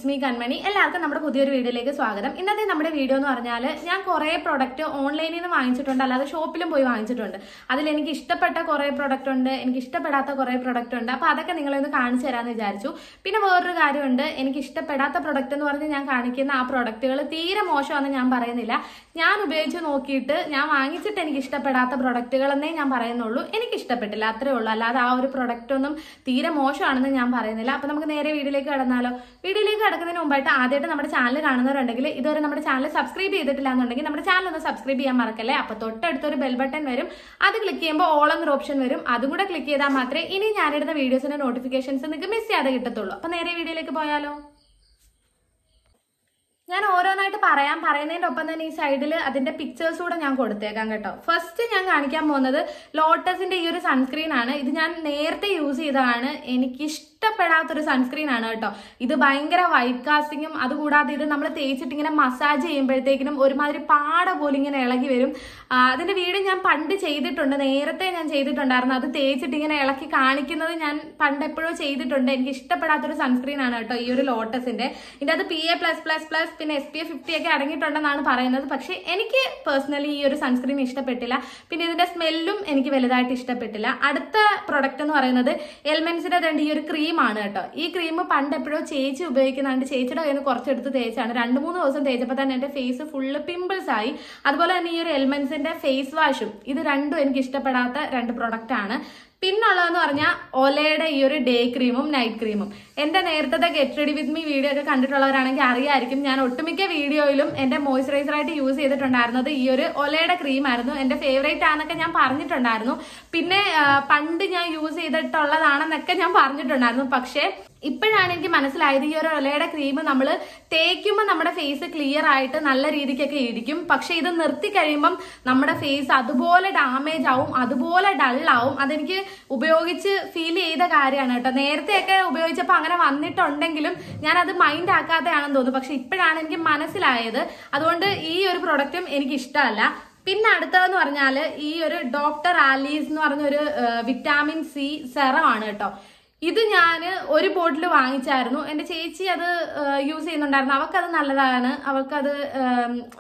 It's me കൺമണി. എല്ലാവർക്കും നമ്മുടെ പുതിയൊരു വീഡിയോയിലേക്ക് സ്വാഗതം. ഇന്നത്തെ നമ്മുടെ വീഡിയോ എന്ന് പറഞ്ഞാൽ ഞാൻ കുറേ പ്രൊഡക്റ്റ് ഓൺലൈനിൽ നിന്ന് വാങ്ങിച്ചിട്ടുണ്ട്, അല്ലാതെ ഷോപ്പിലും പോയി വാങ്ങിച്ചിട്ടുണ്ട്. അതിൽ എനിക്ക് ഇഷ്ടപ്പെട്ട കുറേ പ്രൊഡക്റ്റ് ഉണ്ട്, എനിക്ക് ഇഷ്ടപ്പെടാത്ത കുറേ പ്രൊഡക്റ്റ് ഉണ്ട്. അപ്പോൾ അതൊക്കെ നിങ്ങളൊന്ന് കാണിച്ചു തരാമെന്ന് വിചാരിച്ചു. പിന്നെ വേറൊരു കാര്യമുണ്ട്, എനിക്ക് ഇഷ്ടപ്പെടാത്ത പ്രൊഡക്റ്റ് എന്ന് പറഞ്ഞ് ഞാൻ കാണിക്കുന്ന ആ പ്രൊഡക്റ്റുകൾ തീരെ മോശമാണെന്ന് ഞാൻ പറയുന്നില്ല. ഞാൻ ഉപയോഗിച്ച് നോക്കിയിട്ട് ഞാൻ വാങ്ങിച്ചിട്ട് എനിക്ക് ഇഷ്ടപ്പെടാത്ത പ്രൊഡക്റ്റുകളെന്നേ ഞാൻ പറയുന്നുള്ളൂ. എനിക്ക് ഇഷ്ടപ്പെട്ടില്ല, അത്രേ ഉള്ളൂ. അല്ലാതെ ആ ഒരു പ്രൊഡക്റ്റ് ഒന്നും തീരെ മോശമാണെന്ന് ഞാൻ പറയുന്നില്ല. അപ്പോൾ നമുക്ക് നേരെ വീഡിയോയിലേക്ക് കടന്നാലോ? വീഡിയോയിലേക്ക് കടക്കുന്നതിന് മുമ്പായിട്ട് ആദ്യമായിട്ട് നമ്മുടെ ചാനൽ കാണുന്നവരുണ്ടെങ്കിൽ, ഇതുവരെ നമ്മുടെ ചാനൽ സബ്സ്ക്രൈബ് ചെയ്തിട്ടില്ല എന്നുണ്ടെങ്കിൽ നമ്മുടെ ചാനൽ ഒന്ന് സബ്സ്ക്രൈബ് ചെയ്യാൻ മറക്കല്ലേ. അപ്പോൾ തൊട്ടടുത്തൊരു ബെൽ ബട്ടൺ വരും, അത് ക്ലിക്ക് ചെയ്യുമ്പോൾ ഓൾ എന്നൊരു ഓപ്ഷൻ വരും. അതും കൂടെ ക്ലിക്ക് ചെയ്താൽ മാത്രമേ ഇനി ഞാനിടുന്ന വീഡിയോസിന്റെ നോട്ടിഫിക്കേഷൻസ് നിങ്ങൾക്ക് മിസ് ചെയ്യാതെ കിട്ടത്തുള്ളൂ. അപ്പോൾ നേരെ വീഡിയോയിലേക്ക് പോയാലോ? ഞാൻ ഓരോന്നായിട്ട് പറയുന്നതിന്റെ ഒപ്പം തന്നെ ഈ സൈഡിൽ അതിന്റെ പിക്ചേഴ്സ് കൂടെ ഞാൻ കൊടുത്തേക്കാം കേട്ടോ. ഫസ്റ്റ് ഞാൻ കാണിക്കാൻ പോകുന്നത് ലോട്ടസിന്റെ ഈ ഒരു സൺസ്ക്രീൻ ആണ്. ഇത് ഞാൻ നേരത്തെ യൂസ് ചെയ്തതാണ്, എനിക്ക് ഇഷ്ടപ്പെടാത്തൊരു സൺസ്ക്രീൻ ആണ് കേട്ടോ. ഇത് ഭയങ്കര വൈറ്റ് കാസ്റ്റിങ്ങും, അതുകൂടാതെ ഇത് നമ്മൾ തേച്ചിട്ട് ഇങ്ങനെ മസാജ് ചെയ്യുമ്പോഴത്തേക്കിനും ഒരുമാതിരി പാട പോലെ ഇങ്ങനെ ഇളകി വരും. അതിന്റെ വീഡിയോ ഞാൻ പണ്ട് ചെയ്തിട്ടുണ്ട്, നേരത്തെ ഞാൻ ചെയ്തിട്ടുണ്ടായിരുന്നു. അത് തേച്ചിട്ട് ഇങ്ങനെ ഇളക്കി കാണിക്കുന്നത് ഞാൻ പണ്ട് എപ്പോഴോ ചെയ്തിട്ടുണ്ട്. എനിക്ക് ഇഷ്ടപ്പെടാത്തൊരു സൺസ്ക്രീൻ ആണ് കേട്ടോ ഈ ഒരു ലോട്ടസിന്റെ. ഇതിന്റെ അത് PA+++ പിന്നെ SPF 50 ഒക്കെ അടങ്ങിയിട്ടുണ്ടെന്നാണ് പറയുന്നത്. പക്ഷെ എനിക്ക് പേഴ്സണലി ഈ ഒരു സൺസ്ക്രീൻ ഇഷ്ടപ്പെട്ടില്ല. പിന്നെ ഇതിന്റെ സ്മെല്ലും എനിക്ക് വലുതായിട്ട് ഇഷ്ടപ്പെട്ടില്ല. അടുത്ത പ്രൊഡക്റ്റ് എന്ന് പറയുന്നത് എൽമെൻസിന്റെ ഈ ഒരു ക്രീം ആണ് കേട്ടോ. ഈ ക്രീം പണ്ട് എപ്പോഴോ ചേച്ചി ഉപയോഗിക്കുന്നുണ്ട്. ചേച്ചിയുടെ കയ്യിൽ നിന്ന് കുറച്ചെടുത്ത് തേച്ചാണ്. 2-3 ദിവസം തേച്ചപ്പോൾ തന്നെ എന്റെ ഫേസ് ഫുള്ള് പിമ്പിൾസ് ആയി. അതുപോലെ തന്നെ ഈ ഒരു എൽമെൻസിന്റെ ഫേസ് വാഷും, ഇത് രണ്ടും എനിക്ക് ഇഷ്ടപ്പെടാത്ത 2 പ്രൊഡക്റ്റ് ആണ്. പിന്നുള്ളതെന്ന് പറഞ്ഞാൽ ഒലയുടെ ഈ ഒരു ഡേ ക്രീമും നൈറ്റ് ക്രീമും. എന്റെ നേരത്തെ get ready with me video ഒക്കെ കണ്ടിട്ടുള്ളവരാണെങ്കിൽ അറിയായിരിക്കും, ഞാൻ ഒട്ടുമിക്ക വീഡിയോയിലും എന്റെ മോയ്സ്ചറൈസർ ആയിട്ട് യൂസ് ചെയ്തിട്ടുണ്ടായിരുന്നത് ഈ ഒരു ഒലയുടെ ക്രീം ആയിരുന്നു. എന്റെ ഫേവറേറ്റ് ആണെന്നൊക്കെ ഞാൻ പറഞ്ഞിട്ടുണ്ടായിരുന്നു. പിന്നെ പണ്ട് ഞാൻ യൂസ് ചെയ്തിട്ടുള്ളതാണെന്നൊക്കെ ഞാൻ പറഞ്ഞിട്ടുണ്ടായിരുന്നു. പക്ഷേ ഇപ്പോഴാണ് എനിക്ക് മനസ്സിലായത് ഈ ഒരു ഒലയുടെ ക്രീം നമ്മൾ തേക്കുമ്പോൾ നമ്മുടെ ഫേസ് ക്ലിയർ ആയിട്ട് നല്ല രീതിക്കൊക്കെ ഇരിക്കും. പക്ഷെ ഇത് നിർത്തി കഴിയുമ്പം നമ്മുടെ ഫേസ് അതുപോലെ ഡാമേജ് ആവും, അതുപോലെ ഡള്ളാവും. അതെനിക്ക് ഉപയോഗിച്ച് ഫീൽ ചെയ്ത കാര്യമാണ് കേട്ടോ. നേരത്തെയൊക്കെ ഉപയോഗിച്ചപ്പോൾ അങ്ങനെ വന്നിട്ടുണ്ടെങ്കിലും ഞാൻ അത് മൈൻഡ് ആക്കാതെയാണെന്ന് തോന്നുന്നു. പക്ഷെ ഇപ്പോഴാണ് എനിക്ക് മനസ്സിലായത്. അതുകൊണ്ട് ഈ ഒരു പ്രൊഡക്റ്റും എനിക്ക് ഇഷ്ടമല്ല. പിന്നെ അടുത്തതെന്ന് പറഞ്ഞാൽ ഈ ഒരു ഡോക്ടർ ആലീസ് എന്ന് പറഞ്ഞൊരു വിറ്റാമിൻ C സെറം ആണ് കേട്ടോ. ഇത് ഞാൻ ഒരു ബോട്ടിൽ വാങ്ങിച്ചായിരുന്നു. എൻ്റെ ചേച്ചി അത് യൂസ് ചെയ്യുന്നുണ്ടായിരുന്നു. അവൾക്കത് നല്ലതാണ്, അവൾക്കത്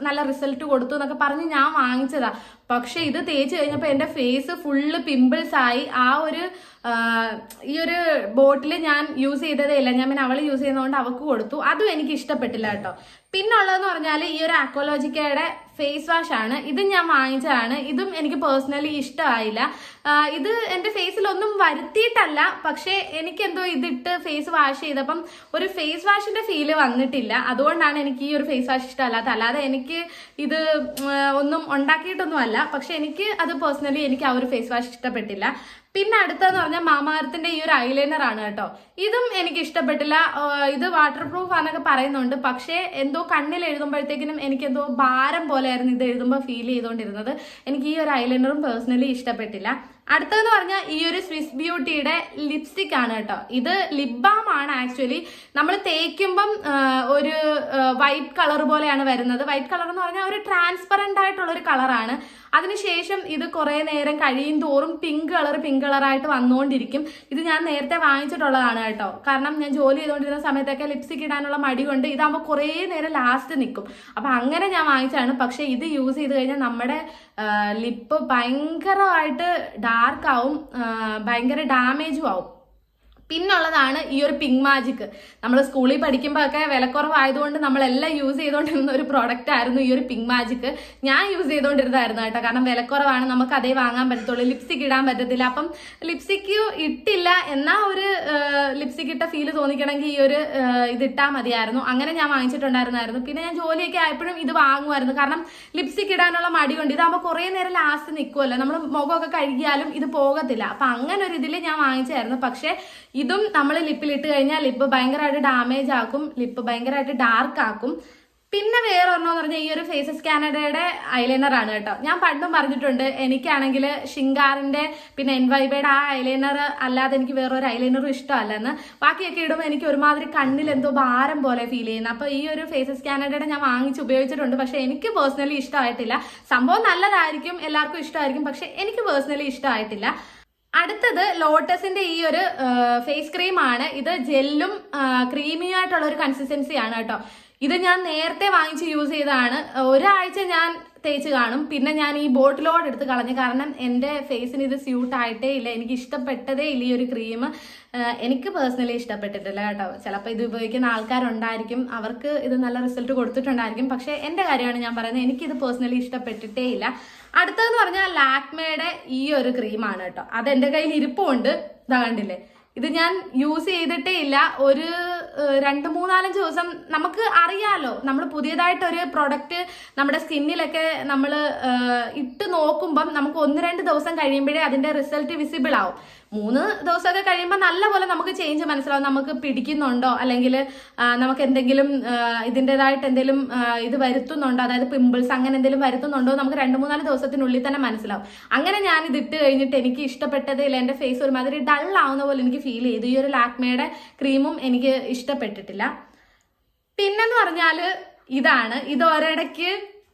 നല്ല റിസൾട്ട് കൊടുത്തു എന്നൊക്കെ പറഞ്ഞ് ഞാൻ വാങ്ങിച്ചതാ. പക്ഷെ ഇത് തേച്ച് കഴിഞ്ഞപ്പോൾ എൻ്റെ ഫേസ് ഫുള്ള് പിമ്പിൾസ് ആയി. ഈ ഒരു ബോട്ടിൽ ഞാൻ യൂസ് ചെയ്തതേ ഇല്ല. ഞാൻ പിന്നെ അവൾ യൂസ് ചെയ്യുന്നതുകൊണ്ട് അവൾക്ക് കൊടുത്തു. അതും എനിക്ക് ഇഷ്ടപ്പെട്ടില്ല കേട്ടോ. പിന്നുള്ളതെന്ന് പറഞ്ഞാൽ ഈ ഒരു അക്വലോജിക്കയുടെ ഫേസ് വാഷ് ആണ്. ഇതും ഞാൻ വാങ്ങിച്ചതാണ്. ഇതും എനിക്ക് പേഴ്സണലി ഇഷ്ടമായില്ല. ഇത് എൻ്റെ ഫേസിലൊന്നും വരുത്തിയിട്ടല്ല, പക്ഷേ എനിക്കെന്തോ ഇതിട്ട് ഫേസ് വാഷ് ചെയ്തപ്പം ഒരു ഫേസ് വാഷിന്റെ ഫീല് വന്നിട്ടില്ല. അതുകൊണ്ടാണ് എനിക്ക് ഈ ഒരു ഫേസ് വാഷ് ഇഷ്ടമല്ലാത്ത. അല്ലാതെ എനിക്ക് ഇത് ഒന്നും ഉണ്ടാക്കിയിട്ടൊന്നും അല്ല. പക്ഷെ എനിക്ക് അത് പേഴ്സണലി എനിക്ക് ആ ഒരു ഫേസ് വാഷ് ഇഷ്ടപ്പെട്ടില്ല. പിന്നെ അടുത്തതെന്ന് പറഞ്ഞാൽ മാമാഅർത്തിന്റെ ഈ ഒരു ഐലൈനർ ആണ് കേട്ടോ. ഇതും എനിക്ക് ഇഷ്ടപ്പെട്ടില്ല. ഇത് വാട്ടർ പ്രൂഫ് ആണെന്നൊക്കെ പറയുന്നുണ്ട്. പക്ഷേ എന്തോ കണ്ണിൽ എഴുതുമ്പോഴത്തേക്കിനും എനിക്ക് എന്തോ ഭാരം പോലെയായിരുന്നു ഇത് എഴുതുമ്പോൾ ഫീൽ ചെയ്തുകൊണ്ടിരുന്നത്. എനിക്ക് ഈ ഒരു ഐലൈനറും പേഴ്സണലി ഇഷ്ടപ്പെട്ടില്ല. അടുത്തതെന്ന് പറഞ്ഞാൽ ഈ ഒരു സ്വിസ് ബ്യൂട്ടിയുടെ ലിപ്സ്റ്റിക് ആണ് കേട്ടോ. ഇത് ലിപ് ബാം ആണ്. ആക്ച്വലി നമ്മൾ തേക്കുമ്പം ഒരു വൈറ്റ് കളർ പോലെയാണ് വരുന്നത്. വൈറ്റ് കളർ എന്ന് പറഞ്ഞാൽ ഒരു ട്രാൻസ്പെറന്റ് ആയിട്ടുള്ള ഒരു കളറാണ്. അതിനുശേഷം ഇത് കുറെ നേരം കഴിയും തോറും പിങ്ക് കളറായിട്ട് വന്നുകൊണ്ടിരിക്കും. ഇത് ഞാൻ നേരത്തെ വാങ്ങിച്ചിട്ടുള്ളതാണ് കേട്ടോ. കാരണം ഞാൻ ജോലി ചെയ്തുകൊണ്ടിരുന്ന സമയത്തൊക്കെ ലിപ്സ്റ്റിക് ഇടാനുള്ള മടി കൊണ്ട് ഇതാകുമ്പോൾ കുറേ നേരം ലാസ്റ്റ് നിൽക്കും. അപ്പൊ അങ്ങനെ ഞാൻ വാങ്ങിച്ചതാണ്. പക്ഷെ ഇത് യൂസ് ചെയ്ത് കഴിഞ്ഞാൽ നമ്മുടെ ലിപ്പ് ഭയങ്കരമായിട്ട് ഡാർക്ക് ആവും, ഭയങ്കര ഡാമേജും ആവും. പിന്നുള്ളതാണ് ഈ ഒരു പിങ്ക് മാജിക്. നമ്മൾ സ്കൂളിൽ പഠിക്കുമ്പോൾ ഒക്കെ വിലക്കുറവായതുകൊണ്ട് നമ്മളെല്ലാം യൂസ് ചെയ്തുകൊണ്ടിരുന്ന ഒരു പ്രോഡക്റ്റ് ആയിരുന്നു ഈ ഒരു പിങ്ക് മാജിക്. ഞാൻ യൂസ് ചെയ്തുകൊണ്ടിരുന്നതായിരുന്നു കേട്ടോ. കാരണം വിലക്കുറവാണ്, നമുക്ക് അതേ വാങ്ങാൻ പറ്റത്തുള്ളൂ. ലിപ്സ്റ്റിക് ഇടാൻ പറ്റത്തില്ല. അപ്പം ലിപ്സ്റ്റിക് ഇട്ടില്ല എന്നാ ഒരു ലിപ്സ്റ്റിക് ഇട്ട ഫീല് തോന്നിക്കണമെങ്കിൽ ഈ ഒരു ഇതിട്ടാൽ മതിയായിരുന്നു. അങ്ങനെ ഞാൻ വാങ്ങിച്ചിട്ടുണ്ടായിരുന്നു. പിന്നെ ഞാൻ ജോലിയൊക്കെ ആയപ്പോഴും ഇത് വാങ്ങുമായിരുന്നു. കാരണം ലിപ്സ്റ്റിക് ഇടാനുള്ള മടി കൊണ്ട്. ഇതാകുമ്പോൾ കുറേ നേരം ലാസ്റ്റ് നിൽക്കുമല്ലോ, നമ്മൾ മുഖമൊക്കെ കഴുകിയാലും ഇത് പോകത്തില്ല. അപ്പൊ അങ്ങനെ ഒരു ഇതിൽ ഞാൻ വാങ്ങിച്ചായിരുന്നു. പക്ഷെ ഇതും നമ്മൾ ലിപ്പിലിട്ട് കഴിഞ്ഞാൽ ലിപ്പ് ഭയങ്കരമായിട്ട് ഡാമേജ് ആക്കും, ലിപ്പ് ഭയങ്കരമായിട്ട് ഡാർക്ക് ആക്കും. പിന്നെ വേറെ ഒരെണ്ണമെന്ന് പറഞ്ഞാൽ ഈ ഒരു ഫേസസ് കാനഡയുടെ ഐലൈനർ ആണ് കേട്ടോ. ഞാൻ പണ്ടും പറഞ്ഞിട്ടുണ്ട്, എനിക്കാണെങ്കിൽ ഷിങ്കാറിന്റെ പിന്നെ എൻവൈബയുടെ ആ ഐലൈനർ അല്ലാതെ എനിക്ക് വേറൊരു ഐലൈനറും ഇഷ്ടമല്ലെന്ന്. ബാക്കിയൊക്കെ ഇടുമ്പോൾ എനിക്ക് ഒരുമാതിരി കണ്ണിൽ എന്തോ ഭാരം പോലെ ഫീൽ ചെയ്യുന്നു. അപ്പൊ ഈ ഒരു ഫേസസ് കാനഡയുടെ ഞാൻ വാങ്ങിച്ച് ഉപയോഗിച്ചിട്ടുണ്ട്. പക്ഷെ എനിക്ക് പേഴ്സണലി ഇഷ്ടമായിട്ടില്ല. സംഭവം നല്ലതായിരിക്കും, എല്ലാവർക്കും ഇഷ്ടമായിരിക്കും. പക്ഷെ എനിക്ക് പേഴ്സണലി ഇഷ്ടമായിട്ടില്ല. അടുത്തത് ലോട്ടസിന്റെ ഈ ഒരു ഫേസ് ക്രീം ആണ്. ഇത് ജെല്ലും ക്രീമിയും ആയിട്ടുള്ള ഒരു കൺസിസ്റ്റൻസി ആണ് കേട്ടോ. ഇത് ഞാൻ നേരത്തെ വാങ്ങിച്ച് യൂസ് ചെയ്തതാണ്. ഒരാഴ്ച ഞാൻ തേച്ച് കാണും, പിന്നെ ഞാൻ ഈ ബോട്ടിലോട് എടുത്ത് കളഞ്ഞു. കാരണം എൻ്റെ ഫേസിന് ഇത് സ്യൂട്ട് ആയിട്ടേ ഇല്ല, എനിക്ക് ഇഷ്ടപ്പെട്ടതേ ഇല്ല ഈ ഒരു ക്രീം. എനിക്ക് പേഴ്സണലി ഇഷ്ടപ്പെട്ടിട്ടില്ല കേട്ടോ. ചിലപ്പോൾ ഇത് ഉപയോഗിക്കുന്ന ആൾക്കാരുണ്ടായിരിക്കും, അവർക്ക് ഇത് നല്ല റിസൾട്ട് കൊടുത്തിട്ടുണ്ടായിരിക്കും. പക്ഷെ എൻ്റെ കാര്യമാണ് ഞാൻ പറയുന്നത്, എനിക്കിത് പേഴ്സണലി ഇഷ്ടപ്പെട്ടിട്ടേ ഇല്ല. അടുത്തതെന്ന് പറഞ്ഞാൽ ലാക്മേയുടെ ഈ ഒരു ക്രീമാണ് കേട്ടോ. അത് എൻ്റെ കയ്യിൽ ഇരിപ്പുണ്ട്, ഇതാ കണ്ടില്ലേ. ഇത് ഞാൻ യൂസ് ചെയ്തിട്ടേ ഇല്ല. ഒരു 2-3-4 ദിവസം നമുക്ക് അറിയാലോ, നമ്മൾ പുതിയതായിട്ടൊരു പ്രൊഡക്റ്റ് നമ്മുടെ സ്കിന്നിലൊക്കെ നമ്മൾ ഇട്ട് നോക്കുമ്പം നമുക്ക് 1-2 ദിവസം കഴിയുമ്പോഴേ അതിന്റെ റിസൾട്ട് വിസിബിൾ ആവും. 3 ദിവസമൊക്കെ കഴിയുമ്പോൾ നല്ലപോലെ നമുക്ക് ചേഞ്ച് മനസ്സിലാവും, നമുക്ക് പിടിക്കുന്നുണ്ടോ അല്ലെങ്കിൽ നമുക്ക് എന്തെങ്കിലും ഇതിൻ്റെതായിട്ട് എന്തെങ്കിലും ഇത് വരുത്തുന്നുണ്ടോ, അതായത് പിമ്പിൾസ് അങ്ങനെ എന്തെങ്കിലും വരുത്തുന്നുണ്ടോ നമുക്ക് 2-3-4 ദിവസത്തിനുള്ളിൽ തന്നെ മനസ്സിലാവും. അങ്ങനെ ഞാൻ ഇത് ഇട്ട് കഴിഞ്ഞിട്ട് എനിക്ക് ഇഷ്ടപ്പെട്ടതേ ഇല്ല. എൻ്റെ ഫേസ് ഒരുമാതിരി ഡൾ ആവുന്ന പോലെ എനിക്ക് ഫീൽ ചെയ്തു. ഈ ഒരു ലാക്മേയുടെ ക്രീമും എനിക്ക് ഇഷ്ടപ്പെട്ടിട്ടില്ല. പിന്നെന്ന് പറഞ്ഞാല് ഇതാണ്, ഇത് ഒരിടയ്ക്ക്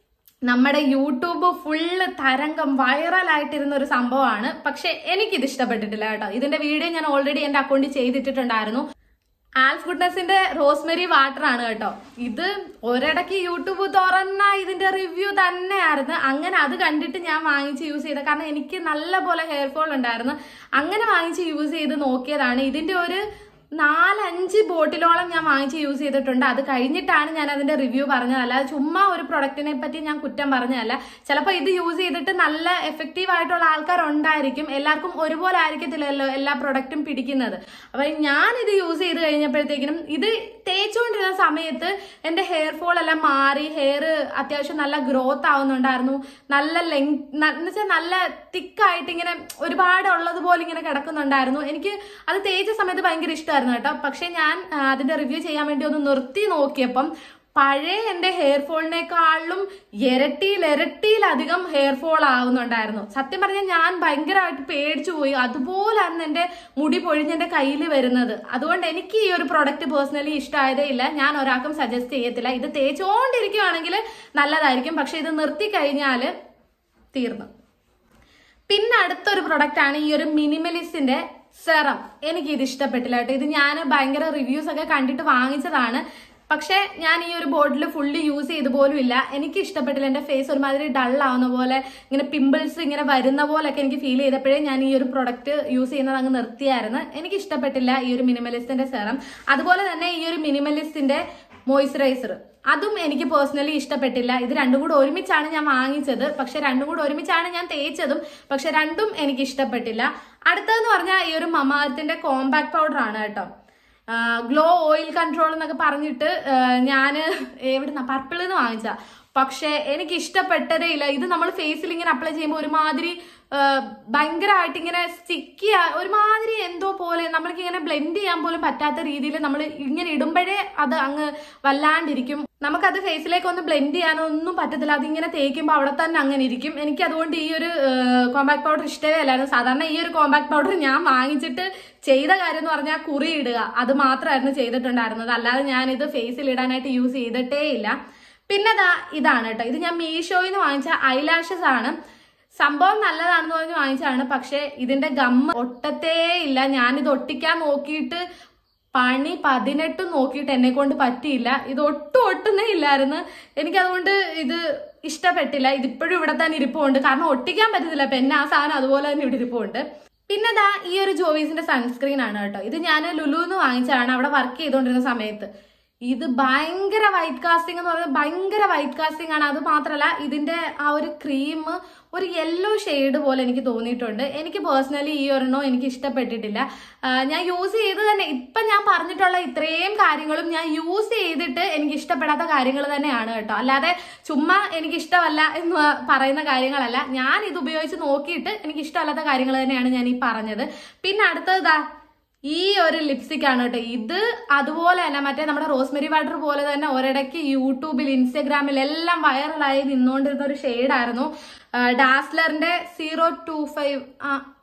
നമ്മുടെ യൂട്യൂബ് ഫുള്ള് തരംഗം വൈറലായിട്ടിരുന്ന ഒരു സംഭവമാണ്. പക്ഷെ എനിക്കിത് ഇഷ്ടപ്പെട്ടിട്ടില്ല കേട്ടോ. ഇതിന്റെ വീഡിയോ ഞാൻ ഓൾറെഡി എന്റെ അക്കൗണ്ടിൽ ചെയ്തിട്ടിട്ടുണ്ടായിരുന്നു. ആൽഫ് ഗുഡ്നസിന്റെ റോസ്മെരി വാട്ടർ ആണ് കേട്ടോ. ഇത് ഒരിടയ്ക്ക് യൂട്യൂബ് തുറന്ന ഇതിന്റെ റിവ്യൂ തന്നെയായിരുന്നു. അങ്ങനെ അത് കണ്ടിട്ട് ഞാൻ വാങ്ങിച്ച് യൂസ് ചെയ്ത, കാരണം എനിക്ക് നല്ല പോലെ ഹെയർ ഫോൾ ഉണ്ടായിരുന്നു. അങ്ങനെ വാങ്ങിച്ച് യൂസ് ചെയ്ത് നോക്കിയതാണ്. ഇതിന്റെ ഒരു 4-5 ബോട്ടിലോളം ഞാൻ വാങ്ങിച്ച് യൂസ് ചെയ്തിട്ടുണ്ട്. അത് കഴിഞ്ഞിട്ടാണ് ഞാൻ അതിന്റെ റിവ്യൂ പറഞ്ഞത്, അല്ലാതെ ചുമ്മാ ഒരു പ്രൊഡക്റ്റിനെ പറ്റി ഞാൻ കുറ്റം പറഞ്ഞതല്ല. ചിലപ്പോൾ ഇത് യൂസ് ചെയ്തിട്ട് നല്ല എഫക്റ്റീവ് ആയിട്ടുള്ള ആൾക്കാരുണ്ടായിരിക്കും, എല്ലാവർക്കും ഒരുപോലെ ആയിരിക്കത്തില്ലല്ലോ എല്ലാ പ്രൊഡക്റ്റും പിടിക്കുന്നത്. അപ്പൊ ഞാൻ ഇത് യൂസ് ചെയ്ത് കഴിഞ്ഞപ്പോഴത്തേക്കിനും ഇത് തേച്ചുകൊണ്ടിരുന്ന സമയത്ത് എന്റെ ഹെയർ ഫോൾ എല്ലാം മാറി, ഹെയർ അത്യാവശ്യം നല്ല ഗ്രോത്ത് ആവുന്നുണ്ടായിരുന്നു. നല്ല എന്നുവെച്ചാൽ നല്ല തിക്കായിട്ട് ഇങ്ങനെ ഒരുപാട് ഉള്ളതുപോലെ ഇങ്ങനെ കിടക്കുന്നുണ്ടായിരുന്നു. എനിക്ക് അത് തേച്ച സമയത്ത് ഭയങ്കര ഇഷ്ടമായിരുന്നു കേട്ടോ. പക്ഷെ ഞാൻ അതിന്റെ റിവ്യൂ ചെയ്യാൻ വേണ്ടി ഒന്ന് നിർത്തി നോക്കിയപ്പം പഴയ എന്റെ ഹെയർ ഫോളിനേക്കാളും ഇരട്ടിയിലധികം ഹെയർ ഫോൾ ആവുന്നുണ്ടായിരുന്നു. സത്യം പറഞ്ഞാൽ ഞാൻ ഭയങ്കരമായിട്ട് പേടിച്ചു പോയി. അതുപോലാണ് എന്റെ മുടി പൊഴിഞ്ഞെന്റെ കയ്യിൽ വരുന്നത്. അതുകൊണ്ട് എനിക്ക് ഈ ഒരു പ്രൊഡക്റ്റ് പേഴ്സണലി ഇഷ്ടമായതേ ഇല്ല. ഞാൻ ഒരാൾക്കും സജസ്റ്റ് ചെയ്യത്തില്ല. ഇത് തേച്ചുകൊണ്ടിരിക്കുകയാണെങ്കിൽ നല്ലതായിരിക്കും, പക്ഷെ ഇത് നിർത്തി കഴിഞ്ഞാൽ തീർന്നു. പിന്നെ അടുത്തൊരു പ്രൊഡക്റ്റ് ആണ് ഈ ഒരു മിനിമലിസ്റ്റിന്റെ സെറം. എനിക്ക് ഇത് ഇഷ്ടപ്പെട്ടില്ല കേട്ടോ. ഇത് ഞാൻ ഭയങ്കര റിവ്യൂസ് ഒക്കെ കണ്ടിട്ട് വാങ്ങിച്ചതാണ്. പക്ഷെ ഞാൻ ഈ ഒരു ബോട്ടിൽ ഫുള്ളി യൂസ് ചെയ്ത് പോലും ഇല്ല. എനിക്ക് ഇഷ്ടപ്പെട്ടില്ല. എന്റെ ഫേസ് ഒരുമാതിരി ഡൾ ആവുന്ന പോലെ, ഇങ്ങനെ പിമ്പിൾസ് ഇങ്ങനെ വരുന്ന പോലൊക്കെ എനിക്ക് ഫീൽ ചെയ്തപ്പോഴേ ഞാൻ ഈ ഒരു പ്രൊഡക്റ്റ് യൂസ് ചെയ്യുന്നത് അങ്ങ് നിർത്തിയായിരുന്നു. എനിക്ക് ഇഷ്ടപ്പെട്ടില്ല ഈ ഒരു മിനിമലിസ്റ്റിന്റെ സെറം. അതുപോലെ തന്നെ ഈ ഒരു മിനിമലിസ്റ്റിന്റെ മോയ്സ്ചറൈസർ, അതും എനിക്ക് പേഴ്സണലി ഇഷ്ടപ്പെട്ടില്ല. ഇത് രണ്ടും കൂടെ ഒരുമിച്ചാണ് ഞാൻ വാങ്ങിച്ചത്, പക്ഷെ രണ്ടും കൂടെ ഒരുമിച്ചാണ് ഞാൻ തേച്ചതും. പക്ഷെ രണ്ടും എനിക്ക് ഇഷ്ടപ്പെട്ടില്ല. അടുത്തതെന്ന് പറഞ്ഞാൽ ഈ ഒരു മമാഅർത്തിന്റെ കോമ്പാക്ട് പൗഡർ ആണ് കേട്ടോ. ഗ്ലോ ഓയിൽ കൺട്രോൾ എന്നൊക്കെ പറഞ്ഞിട്ട് ഞാൻ എവിടുന്ന പർപ്പിളിൽ നിന്ന് വാങ്ങിച്ച. പക്ഷെ എനിക്ക് ഇഷ്ടപ്പെട്ടതേ ഇല്ല. ഇത് നമ്മൾ ഫേസിൽ ഇങ്ങനെ അപ്ലൈ ചെയ്യുമ്പോൾ ഒരുമാതിരി ഭയങ്കരമായിട്ട് ഇങ്ങനെ സ്റ്റിക്കി, ഒരുമാതിരി എന്തോ പോലെ നമ്മൾക്ക് ഇങ്ങനെ ബ്ലെൻഡ് ചെയ്യാൻ പോലും പറ്റാത്ത രീതിയിൽ നമ്മൾ ഇങ്ങനെ ഇടുമ്പോഴേ അത് അങ്ങ് വല്ലാണ്ടിരിക്കും. നമുക്കത് ഫേസിലേക്ക് ഒന്ന് ബ്ലെൻഡ് ചെയ്യാനോ ഒന്നും പറ്റത്തില്ല. അതിങ്ങനെ തേക്കുമ്പോൾ അവിടെ തന്നെ അങ്ങനെ ഇരിക്കും. എനിക്ക് അതുകൊണ്ട് ഈ ഒരു കോമ്പാക്ട് പൗഡർ ഇഷ്ടമേ അല്ലായിരുന്നു. സാധാരണ ഈ ഒരു കോമ്പാക്ട് പൗഡർ ഞാൻ വാങ്ങിച്ചിട്ട് ചെയ്ത കാര്യം എന്ന് പറഞ്ഞാൽ കുറി ഇടുക, അത് മാത്രമായിരുന്നു ചെയ്തിട്ടുണ്ടായിരുന്നത്. അല്ലാതെ ഞാനിത് ഫേസിൽ ഇടാനായിട്ട് യൂസ് ചെയ്തിട്ടേ ഇല്ല. പിന്നെ ഇതാണ് കേട്ടോ. ഇത് ഞാൻ മീഷോയിൽ നിന്ന് വാങ്ങിച്ച ഐലാഷസ് ആണ്. സംഭവം നല്ലതാണെന്ന് പറഞ്ഞ് വാങ്ങിച്ചതാണ്. പക്ഷെ ഇതിന്റെ ഗമ്മ് ഒട്ടത്തേ ഇല്ല. ഞാനിത് ഒട്ടിക്കാൻ നോക്കിയിട്ട് പണി 18 നോക്കിയിട്ട് എന്നെ കൊണ്ട് പറ്റിയില്ല. ഇത് ഒട്ടുന്നേ ഇല്ലായിരുന്നു. എനിക്കതുകൊണ്ട് ഇത് ഇഷ്ടപ്പെട്ടില്ല. ഇതിപ്പോഴും ഇവിടെ തന്നെ ഇരിപ്പുണ്ട്, കാരണം ഒട്ടിക്കാൻ പറ്റത്തില്ല. പിന്നെ ആ സാധനം അതുപോലെ തന്നെ ഇവിടെ ഇരിപ്പുണ്ട്. പിന്നെ ഈ ഒരു ജോവീസിന്റെ സൺസ്ക്രീൻ ആണ് കേട്ടോ. ഇത് ഞാൻ ലുലുന്ന് വാങ്ങിച്ചതാണ് അവിടെ വർക്ക് ചെയ്തുകൊണ്ടിരുന്ന സമയത്ത്. ഇത് ഭയങ്കര വൈറ്റ് കാസ്റ്റിംഗ് എന്ന് പറയുന്നത് ഭയങ്കര വൈറ്റ് കാസ്റ്റിംഗ് ആണ്. അത് മാത്രമല്ല ഇതിന്റെ ആ ഒരു ക്രീം ഒരു യെല്ലോ ഷെയ്ഡ് പോലെ എനിക്ക് തോന്നിയിട്ടുണ്ട്. എനിക്ക് പേഴ്സണലി ഈ ഒരെണ്ണം എനിക്ക് ഇഷ്ടപ്പെട്ടിട്ടില്ല. ഞാൻ യൂസ് ചെയ്ത് തന്നെ ഇപ്പം ഞാൻ പറഞ്ഞിട്ടുള്ള ഇത്രയും കാര്യങ്ങളും ഞാൻ യൂസ് ചെയ്തിട്ട് എനിക്ക് ഇഷ്ടപ്പെടാത്ത കാര്യങ്ങൾ തന്നെയാണ് കേട്ടോ. അല്ലാതെ ചുമ്മാ എനിക്ക് ഇഷ്ടമല്ല എന്ന് പറയുന്ന കാര്യങ്ങളല്ല. ഞാൻ ഇത് ഉപയോഗിച്ച് നോക്കിയിട്ട് എനിക്ക് ഇഷ്ടമല്ലാത്ത കാര്യങ്ങൾ തന്നെയാണ് ഞാൻ ഈ പറഞ്ഞത്. പിന്നെ അടുത്തത് ഈ ഒരു ലിപ്സ്റ്റിക് ആണ് കേട്ടോ. ഇത് അതുപോലെ തന്നെ മറ്റേ നമ്മുടെ റോസ്മെരി വാട്ടർ പോലെ തന്നെ ഒരിടയ്ക്ക് യൂട്യൂബിൽ ഇൻസ്റ്റഗ്രാമിൽ എല്ലാം വൈറലായി നിന്നുകൊണ്ടിരുന്ന ഒരു ഷെയ്ഡായിരുന്നു. ഡാസ്ലറിന്റെ 025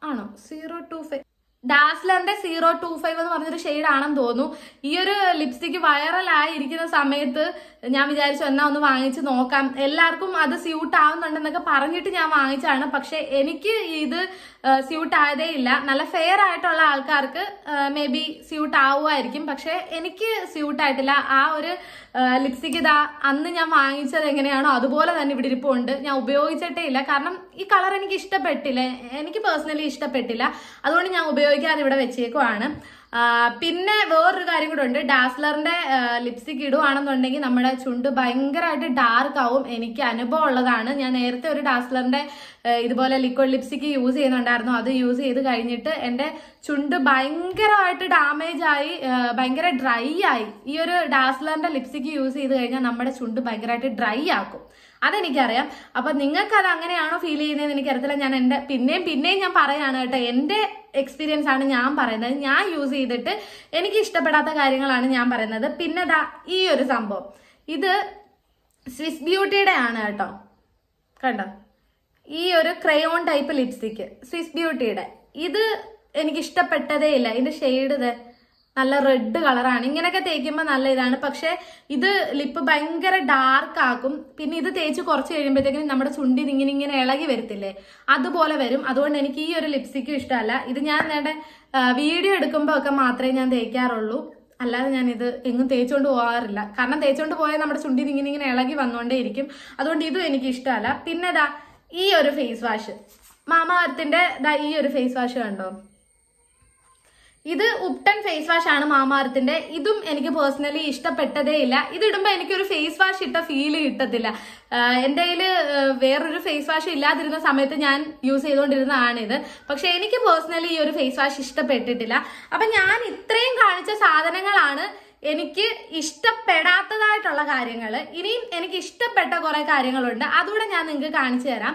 ആണോ 025 ഡാസ്ലറിന്റെ 025 എന്ന് പറഞ്ഞൊരു ഷെയ്ഡാണെന്ന് തോന്നുന്നു. ഈ ഒരു ലിപ്സ്റ്റിക് വൈറലായിരിക്കുന്ന സമയത്ത് ഞാൻ വിചാരിച്ചു എന്നാ ഒന്ന് വാങ്ങിച്ച് നോക്കാം, എല്ലാവർക്കും അത് സ്യൂട്ട് ആവുന്നുണ്ടെന്നൊക്കെ പറഞ്ഞിട്ട് ഞാൻ വാങ്ങിച്ചാണ്. പക്ഷെ എനിക്ക് ഇത് സ്യൂട്ട് ആയതേ ഇല്ല. നല്ല ഫെയർ ആയിട്ടുള്ള ആൾക്കാർക്ക് മേ ബി സ്യൂട്ട് ആവുമായിരിക്കും, പക്ഷെ എനിക്ക് സ്യൂട്ട് ആയിട്ടില്ല. ആ ഒരു ലിപ്സ്റ്റിക് ഇതാ അന്ന് ഞാൻ വാങ്ങിച്ചത് എങ്ങനെയാണോ അതുപോലെ തന്നെ ഇവിടെ ഇരിപ്പുണ്ട്. ഞാൻ ഉപയോഗിച്ചിട്ടേ ഇല്ല, കാരണം ഈ കളർ എനിക്ക് ഇഷ്ടപ്പെട്ടില്ല, എനിക്ക് പേഴ്സണലി ഇഷ്ടപ്പെട്ടില്ല. അതുകൊണ്ട് ഞാൻ ഉപയോഗിക്കാതെ ഇവിടെ വെച്ചേക്കുവാണ്. പിന്നെ വേറൊരു കാര്യം കൂടെ ഉണ്ട്, ഡാസ്ലറിന്റെ ലിപ്സ്റ്റിക് ഇടുവാണെന്നുണ്ടെങ്കിൽ നമ്മുടെ ചുണ്ട് ഭയങ്കരമായിട്ട് ഡാർക്ക് ആവും. എനിക്ക് അനുഭവം ഉള്ളതാണ്. ഞാൻ നേരത്തെ ഒരു ഡാസ്ലറിന്റെ ഇതുപോലെ ലിക്വിഡ് ലിപ്സ്റ്റിക് യൂസ് ചെയ്യുന്നുണ്ടായിരുന്നു. അത് യൂസ് ചെയ്ത് കഴിഞ്ഞിട്ട് എന്റെ ചുണ്ട് ഭയങ്കരമായിട്ട് ഡാമേജ് ആയി, ഭയങ്കര ഡ്രൈ ആയി. ഈ ഒരു ഡാസ്ലറിന്റെ ലിപ്സ്റ്റിക് യൂസ് ചെയ്ത് കഴിഞ്ഞാൽ നമ്മുടെ ചുണ്ട് ഭയങ്കരമായിട്ട് ഡ്രൈ ആക്കും. അതെനിക്കറിയാം. അപ്പൊ നിങ്ങൾക്ക് അത് അങ്ങനെയാണോ ഫീൽ ചെയ്യുന്നതെന്ന് എനിക്കറിയത്തില്ല. ഞാൻ എന്റെ പിന്നെയും ഞാൻ പറയാണ് കേട്ടോ, എന്റെ എക്സ്പീരിയൻസ് ആണ് ഞാൻ പറയുന്നത്. ഞാൻ യൂസ് ചെയ്തിട്ട് എനിക്ക് ഇഷ്ടപ്പെടാത്ത കാര്യങ്ങളാണ് ഞാൻ പറയുന്നത്. പിന്നെ ഈ ഒരു സംഭവം, ഇത് സ്വിസ് ബ്യൂട്ടിയുടെ ആണ് കേട്ടോ. കണ്ടോ, ഈ ഒരു ക്രയോൺ ടൈപ്പ് ലിപ്സ്റ്റിക് സ്വിസ് ബ്യൂട്ടിയുടെ. ഇത് എനിക്ക് ഇഷ്ടപ്പെട്ടതേ ഇല്ല. ഇതിന്റെ ഷെയ്ഡ് നല്ല റെഡ് കളറാണ്. ഇങ്ങനെയൊക്കെ തേക്കുമ്പോൾ നല്ല ഇതാണ്, പക്ഷെ ഇത് ലിപ്പ് ഭയങ്കര ഡാർക്ക് ആക്കും. പിന്നെ ഇത് തേച്ച് കുറച്ച് കഴിയുമ്പോഴത്തേക്കും നമ്മുടെ ചുണ്ടിൽ ഇങ്ങനെ ഇളകി വരത്തില്ലേ, അതുപോലെ വരും. അതുകൊണ്ട് എനിക്ക് ഈ ഒരു ലിപ്സ്റ്റിക്കും ഇഷ്ടമല്ല. ഇത് ഞാൻ നേടെ വീഡിയോ എടുക്കുമ്പോൾ ഒക്കെ മാത്രമേ ഞാൻ തേക്കാറുള്ളൂ, അല്ലാതെ ഞാൻ ഇത് എങ്ങും തേച്ചുകൊണ്ട് പോകാറില്ല. കാരണം തേച്ചുകൊണ്ട് പോയാൽ നമ്മുടെ ചുണ്ടിൽ ഇങ്ങനെ ഇളകി വന്നുകൊണ്ടേ ഇരിക്കും. അതുകൊണ്ട് ഇതും എനിക്ക് ഇഷ്ടമല്ല. പിന്നെ ഈ ഒരു ഫേസ് വാഷ്, മാമാ എർത്തിന്റെ ഈ ഒരു ഫേസ് വാഷ് കണ്ടോ, ഇത് ഉപ്ടൺ ഫേസ് വാഷ് ആണ് മാമാ എർത്തിന്റെ. ഇതും എനിക്ക് പേഴ്സണലി ഇഷ്ടപ്പെട്ടതേ ഇല്ല. ഇതിടുമ്പോ എനിക്കൊരു ഫേസ് വാഷ് ഇട്ട ഫീല് കിട്ടത്തില്ല. എന്റെ കയ്യില് വേറൊരു ഫേസ് വാഷ് ഇല്ലാതിരുന്ന സമയത്ത് ഞാൻ യൂസ് ചെയ്തുകൊണ്ടിരുന്നതാണിത്. പക്ഷെ എനിക്ക് പേഴ്സണലി ഈ ഒരു ഫേസ് വാഷ് ഇഷ്ടപ്പെട്ടിട്ടില്ല. അപ്പൊ ഞാൻ ഇത്രയും കാണിച്ച സാധനങ്ങളാണ് എനിക്ക് ഇഷ്ടപ്പെടാത്തതായിട്ടുള്ള കാര്യങ്ങൾ. ഇനിയും എനിക്ക് ഇഷ്ടപ്പെട്ട കുറെ കാര്യങ്ങളുണ്ട്, അതുകൂടെ ഞാൻ നിങ്ങൾക്ക് കാണിച്ചു തരാം.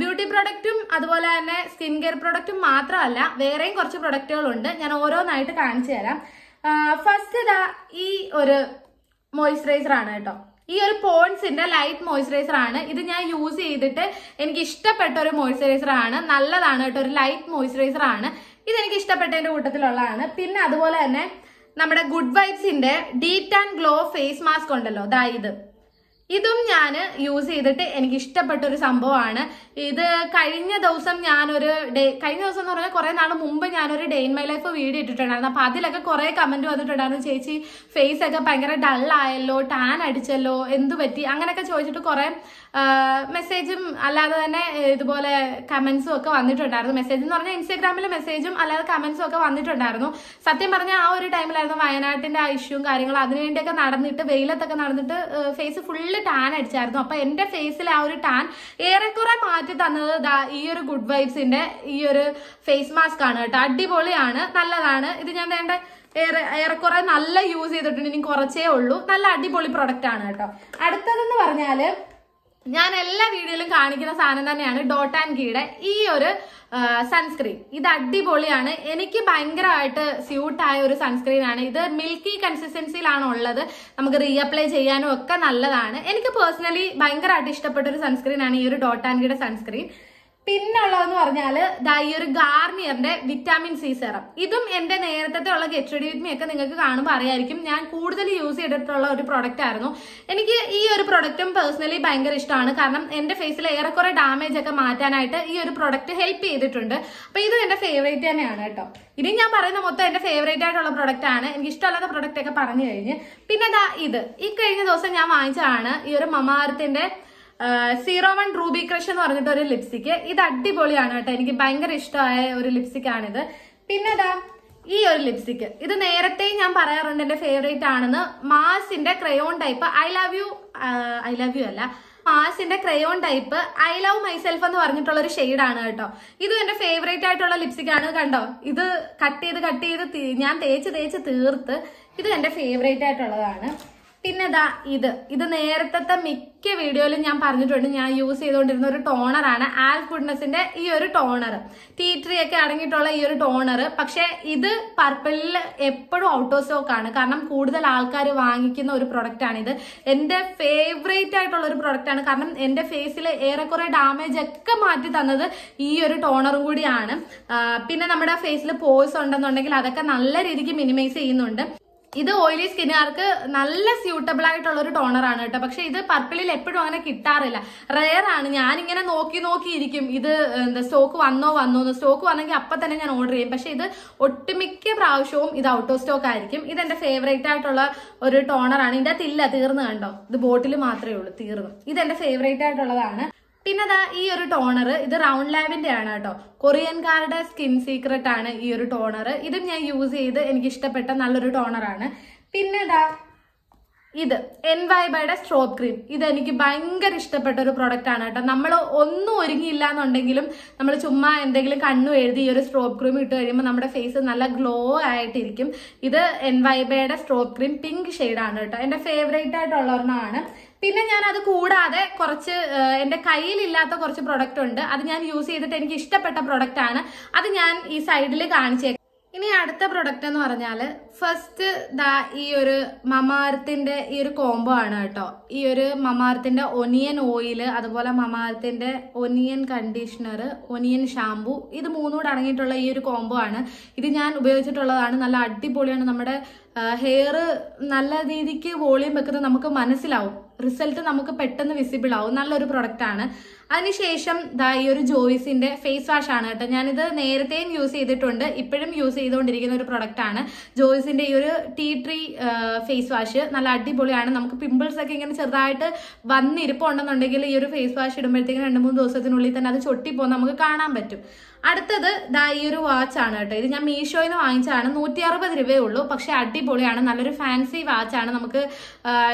ബ്യൂട്ടി പ്രൊഡക്റ്റും അതുപോലെ തന്നെ സ്കിൻ കെയർ പ്രൊഡക്റ്റും മാത്രമല്ല, വേറെയും കുറച്ച് പ്രൊഡക്റ്റുകളുണ്ട്. ഞാൻ ഓരോന്നായിട്ട് കാണിച്ചു തരാം. ഫസ്റ്റ് ഈ ഒരു മോയ്സ്ചറൈസർ ആണ് കേട്ടോ. ഈ ഒരു പോൺസിന്റെ ലൈറ്റ് മോയ്സ്ചറൈസർ ആണ്. ഇത് ഞാൻ യൂസ് ചെയ്തിട്ട് എനിക്ക് ഇഷ്ടപ്പെട്ട ഒരു മോയ്സ്ചറൈസർ ആണ്. നല്ലതാണ് കേട്ടോ, ഒരു ലൈറ്റ് മോയ്സ്ചറൈസർ ആണ്. ഇതെനിക്ക് ഇഷ്ടപ്പെട്ടതിന്റെ കൂട്ടത്തിലുള്ളതാണ്. പിന്നെ അതുപോലെ തന്നെ നമ്മുടെ ഗുഡ് വൈബ്സിന്റെ detan and glow face mask ഉണ്ടല്ലോ, ഇതും ഞാൻ യൂസ് ചെയ്തിട്ട് എനിക്ക് ഇഷ്ടപ്പെട്ട ഒരു സംഭവമാണ്. ഇത് കഴിഞ്ഞ ദിവസം കഴിഞ്ഞ ദിവസം എന്ന് പറഞ്ഞാൽ കുറെ നാൾ മുമ്പ് ഞാനൊരു day in my life video ഇട്ടിട്ടുണ്ടായിരുന്നു. അപ്പൊ അതിലൊക്കെ കുറെ കമന്റ് വന്നിട്ടുണ്ടായിരുന്നു, ചേച്ചി ഫേസ് ഒക്കെ ഭയങ്കര ഡൾ ആയല്ലോ, ടാൻ അടിച്ചല്ലോ, എന്തു പറ്റി, അങ്ങനെയൊക്കെ ചോദിച്ചിട്ട് കുറെ മെസ്സേജും അല്ലാതെ തന്നെ ഇതുപോലെ കമന്റ്സും ഒക്കെ വന്നിട്ടുണ്ടായിരുന്നു. മെസ്സേജ് എന്ന് പറഞ്ഞാൽ ഇൻസ്റ്റാഗ്രാമിൽ മെസ്സേജും അല്ലാതെ കമന്റ്സും ഒക്കെ വന്നിട്ടുണ്ടായിരുന്നു. സത്യം പറഞ്ഞാൽ ആ ഒരു ടൈമിലായിരുന്നു വയനാട്ടിന്റെ ആ ഇഷ്യൂവും കാര്യങ്ങളും, അതിനുവേണ്ടിയൊക്കെ നടന്നിട്ട് വെയിലത്തൊക്കെ നടന്നിട്ട് ഫേസ് ഫുള്ള് ടാൻ അടിച്ചായിരുന്നു. അപ്പൊ എന്റെ ഫേസിലെ ആ ഒരു ടാൻ ഏറെക്കുറെ മാറ്റി തന്നത് ഈ ഒരു ഗുഡ് വൈബ്സിന്റെ ഈ ഒരു ഫേസ് മാസ്ക് ആണ് കേട്ടോ. അടിപൊളിയാണ്, നല്ലതാണ്. ഇത് ഞാൻ ഏറെക്കുറെ നല്ല യൂസ് ചെയ്തിട്ടുണ്ട്, ഇനി കുറച്ചേ ഉള്ളൂ. നല്ല അടിപൊളി പ്രൊഡക്റ്റ് ആണ് കേട്ടോ. അടുത്തതെന്ന് പറഞ്ഞാല് ഞാൻ എല്ലാ വീഡിയോയിലും കാണിക്കുന്ന സാധനം തന്നെയാണ് ഡോട്ട് ആൻഡ് കീയുടെ ഈ ഒരു സൺസ്ക്രീൻ. ഇത് അടിപൊളിയാണ്, എനിക്ക് ഭയങ്കരമായിട്ട് സ്യൂട്ട് ആയ ഒരു സൺസ്ക്രീൻ ആണ്. ഇത് മിൽക്കി കൺസിസ്റ്റൻസിയിലാണ് ഉള്ളത്, നമുക്ക് റീഅപ്ലൈ ചെയ്യാനും ഒക്കെ നല്ലതാണ്. എനിക്ക് പേഴ്സണലി ഭയങ്കരമായിട്ട് ഇഷ്ടപ്പെട്ട ഒരു സൺസ്ക്രീൻ ആണ് ഈ ഒരു ഡോട്ട് ആൻഡ് കീയുടെ സൺസ്ക്രീൻ. പിന്നുള്ളതെന്ന് പറഞ്ഞാല് ഈ ഒരു ഗാർണിയറിന്റെ വിറ്റാമിൻ സി സെറം. ഇതും എന്റെ നേരത്തെ ഉള്ള ഗെറ്റ് റെഡി വിത്ത് മീ ഒക്കെ നിങ്ങൾക്ക് കാണുമ്പോൾ അറിയായിരിക്കും. ഞാൻ കൂടുതൽ യൂസ് ചെയ്തിട്ടുള്ള ഒരു പ്രൊഡക്റ്റ് ആയിരുന്നു. എനിക്ക് ഈ ഒരു പ്രൊഡക്റ്റും പേഴ്സണലി ഭയങ്കര ഇഷ്ടമാണ്, കാരണം എന്റെ ഫേസിൽ ഏറെക്കുറെ ഡാമേജ് ഒക്കെ മാറ്റാനായിട്ട് ഈ ഒരു പ്രൊഡക്റ്റ് ഹെൽപ്പ് ചെയ്തിട്ടുണ്ട്. അപ്പൊ ഇത് എന്റെ ഫേവറേറ്റ് തന്നെയാണ് കേട്ടോ. ഇനി ഞാൻ പറയുന്ന മൊത്തം എന്റെ ഫേവറേറ്റ് ആയിട്ടുള്ള പ്രൊഡക്റ്റ് ആണ്. എനിക്ക് ഇഷ്ടമല്ലാത്ത പ്രൊഡക്റ്റ് ഒക്കെ പറഞ്ഞു കഴിഞ്ഞ് പിന്നെ ഇത് ഈ കഴിഞ്ഞ ദിവസം ഞാൻ വാങ്ങിച്ചതാണ് ഈ ഒരു മാമാ എർത്തിന്റെ 01 റൂബി ക്രഷ് എന്ന് പറഞ്ഞിട്ട് ഒരു ലിപ്സ്റ്റിക്ക്. ഇത് അടിപൊളിയാണ് കേട്ടോ, എനിക്ക് ഭയങ്കര ഇഷ്ടമായ ഒരു ലിപ്സ്റ്റിക് ആണിത്. പിന്നെ ഈ ഒരു ലിപ്സ്റ്റിക്ക്, ഇത് നേരത്തെ ഞാൻ പറയാറുണ്ട് എന്റെ ഫേവറേറ്റ് ആണെന്ന്. മാസിന്റെ crayon type I love you അല്ല മാസിന്റെ crayon type I love myself എന്ന് പറഞ്ഞിട്ടുള്ള ഒരു ഷെയ്ഡാണ് കേട്ടോ. ഇത് എന്റെ ഫേവറേറ്റ് ആയിട്ടുള്ള ലിപ്സ്റ്റിക് ആണ്. കണ്ടോ, ഇത് കട്ട് ചെയ്ത് ഞാൻ തേച്ച് തീർത്ത്. ഇത് എന്റെ ഫേവറേറ്റ് ആയിട്ടുള്ളതാണ്. പിന്നെ ഇത് നേരത്തെ മിക്ക വീഡിയോയിലും ഞാൻ പറഞ്ഞിട്ടുണ്ട്, ഞാൻ യൂസ് ചെയ്തുകൊണ്ടിരുന്ന ഒരു ടോണറാണ് ആൽഫ് ഗുഡ്നസിന്റെ ഈ ഒരു ടോണർ, ടീ ട്രീ ഒക്കെ അടങ്ങിയിട്ടുള്ള ഈ ഒരു ടോണർ. പക്ഷെ ഇത് പർപ്പിളിൽ എപ്പോഴും ഔട്ട് ഓഫ് സ്റ്റോക്ക് ആണ്, കാരണം കൂടുതൽ ആൾക്കാർ വാങ്ങിക്കുന്ന ഒരു പ്രൊഡക്റ്റ് ആണിത്. എന്റെ ഫേവറേറ്റ് ആയിട്ടുള്ള ഒരു പ്രൊഡക്റ്റ് ആണ്, കാരണം എന്റെ ഫേസിൽ ഏറെക്കുറെ ഡാമേജ് ഒക്കെ മാറ്റി തന്നത് ഈ ഒരു ടോണറും കൂടിയാണ്. പിന്നെ നമ്മുടെ ഫേസിൽ പോഴ്സ് ഉണ്ടെന്നുണ്ടെങ്കിൽ അതൊക്കെ നല്ല രീതിക്ക് മിനിമൈസ് ചെയ്യുന്നുണ്ട്. ഇത് ഓയിലി സ്കിന്നുകാർക്ക് നല്ല സ്യൂട്ടബിൾ ആയിട്ടുള്ള ഒരു ടോണറാണ് കേട്ടോ. പക്ഷെ ഇത് പർപ്പിളിൽ എപ്പോഴും അങ്ങനെ കിട്ടാറില്ല, റെയർ ആണ്. ഞാനിങ്ങനെ നോക്കിയിരിക്കും ഇത് സ്റ്റോക്ക് വന്നോ സ്റ്റോക്ക് വന്നെങ്കിൽ അപ്പൊ തന്നെ ഞാൻ ഓർഡർ ചെയ്യും. പക്ഷെ ഇത് ഒട്ടുമിക്ക പ്രാവശ്യവും ഇത് ഔട്ട് ഓഫ് സ്റ്റോക്ക് ആയിരിക്കും. ഇത് എന്റെ ഫേവറേറ്റ് ആയിട്ടുള്ള ഒരു ടോണറാണ്. ഇതിന്റെ അകത്തില്ല, തീർന്നു കണ്ടോ, ഇത് ബോട്ടിൽ മാത്രമേ ഉള്ളൂ, തീർന്നു. ഇത് എന്റെ ഫേവറേറ്റ് ആയിട്ടുള്ളതാണ്. പിന്നെ ദാ ഈ ഒരു ടോണർ, ഇത് റൗണ്ട് ലാബിന്റെ ആണ് കേട്ടോ. കൊറിയൻകാരുടെ സ്കിൻ സീക്രട്ട് ആണ് ഈ ഒരു ടോണർ. ഇതും ഞാൻ യൂസ് ചെയ്ത് എനിക്ക് ഇഷ്ടപ്പെട്ട നല്ലൊരു ടോണറാണ്. പിന്നെ ദാ ഇത് എൻവൈബയുടെ സ്ട്രോബ് ക്രീം. ഇത് എനിക്ക് ഭയങ്കര ഇഷ്ടപ്പെട്ട ഒരു പ്രൊഡക്റ്റ് ആണ് കേട്ടോ. നമ്മൾ ഒന്നും ഒരുങ്ങിയില്ല എന്നുണ്ടെങ്കിലും നമ്മൾ ചുമ്മാ എന്തെങ്കിലും കണ്ണു എഴുതി ഈ ഒരു സ്ട്രോബ് ക്രീം ഇട്ട് കഴിയുമ്പോൾ നമ്മുടെ ഫേസ് നല്ല ഗ്ലോ ആയിട്ടിരിക്കും. ഇത് എൻവൈബയുടെ സ്ട്രോബ് ക്രീം പിങ്ക് ഷെയ്ഡാണ് കേട്ടോ. എന്റെ ഫേവറേറ്റ് ആയിട്ടുള്ള ഒരെണ്ണമാണ്. പിന്നെ ഞാൻ അത് കൂടാതെ കുറച്ച് എന്റെ കയ്യിലില്ലാത്ത കുറച്ച് പ്രൊഡക്റ്റ് ഉണ്ട്. അത് ഞാൻ യൂസ് ചെയ്തിട്ട് എനിക്ക് ഇഷ്ടപ്പെട്ട പ്രൊഡക്റ്റ് ആണ്. അത് ഞാൻ ഈ സൈഡിൽ കാണിച്ചേക്കാം. ഇനി അടുത്ത പ്രൊഡക്റ്റ് എന്ന് പറഞ്ഞാല് ഫസ്റ്റ് ദാ ഈ ഒരു മമാർത്തിന്റെ ഈ ഒരു കോംബോ ആണ് കേട്ടോ. ഈ ഒരു മമാർത്തിന്റെ ഒനിയൻ ഓയിൽ, അതുപോലെ മമാർത്തിന്റെ ഒനിയൻ കണ്ടീഷണർ, ഒനിയൻ ഷാംപൂ, ഇത് മൂന്നും കൂടെ അടങ്ങിയിട്ടുള്ള ഈ ഒരു കോംബോ ആണ്. ഇത് ഞാൻ ഉപയോഗിച്ചിട്ടുള്ളതാണ്. നല്ല അടിപൊളിയാണ്. നമ്മുടെ ഹെയർ നല്ല രീതിക്ക് വോളിയം വെക്കുന്നത് നമുക്ക് മനസ്സിലാവും, റിസൾട്ട് നമുക്ക് പെട്ടെന്ന് വിസിബിൾ ആവും. നല്ലൊരു പ്രൊഡക്റ്റ് ആണ്. അതിനുശേഷം ദാ ഈ ഒരു ജോയ്സിന്റെ ഫേസ് വാഷ് ആണ് കേട്ടോ. ഞാനിത് നേരത്തെയും യൂസ് ചെയ്തിട്ടുണ്ട്, ഇപ്പോഴും യൂസ് ചെയ്തുകൊണ്ടിരിക്കുന്ന ഒരു പ്രൊഡക്റ്റ് ആണ്. ജോയ്സിന്റെ ഈ ഒരു ടീ ട്രീ ഫേസ് വാഷ് നല്ല അടിപൊളിയാണ്. നമുക്ക് പിമ്പിൾസ് ഒക്കെ ഇങ്ങനെ ചെറുതായിട്ട് വന്നിരിപ്പുണ്ടെന്നുണ്ടെങ്കിൽ ഈ ഒരു ഫേസ് വാഷ് ഇടുമ്പോഴത്തേക്കും 2-3 ദിവസത്തിനുള്ളിൽ തന്നെ അത് ചൊട്ടിപ്പോ നമുക്ക് കാണാൻ പറ്റും. അടുത്തത് ദാ ഈ ഒരു വാച്ച് ആണ് കേട്ടോ. ഇത് ഞാൻ മീഷോയിൽ നിന്ന് വാങ്ങിച്ചാണ്. 160 രൂപയേ ഉള്ളൂ. പക്ഷെ അടിപൊളിയാണ്, നല്ലൊരു ഫാൻസി വാച്ചാണ്. നമുക്ക്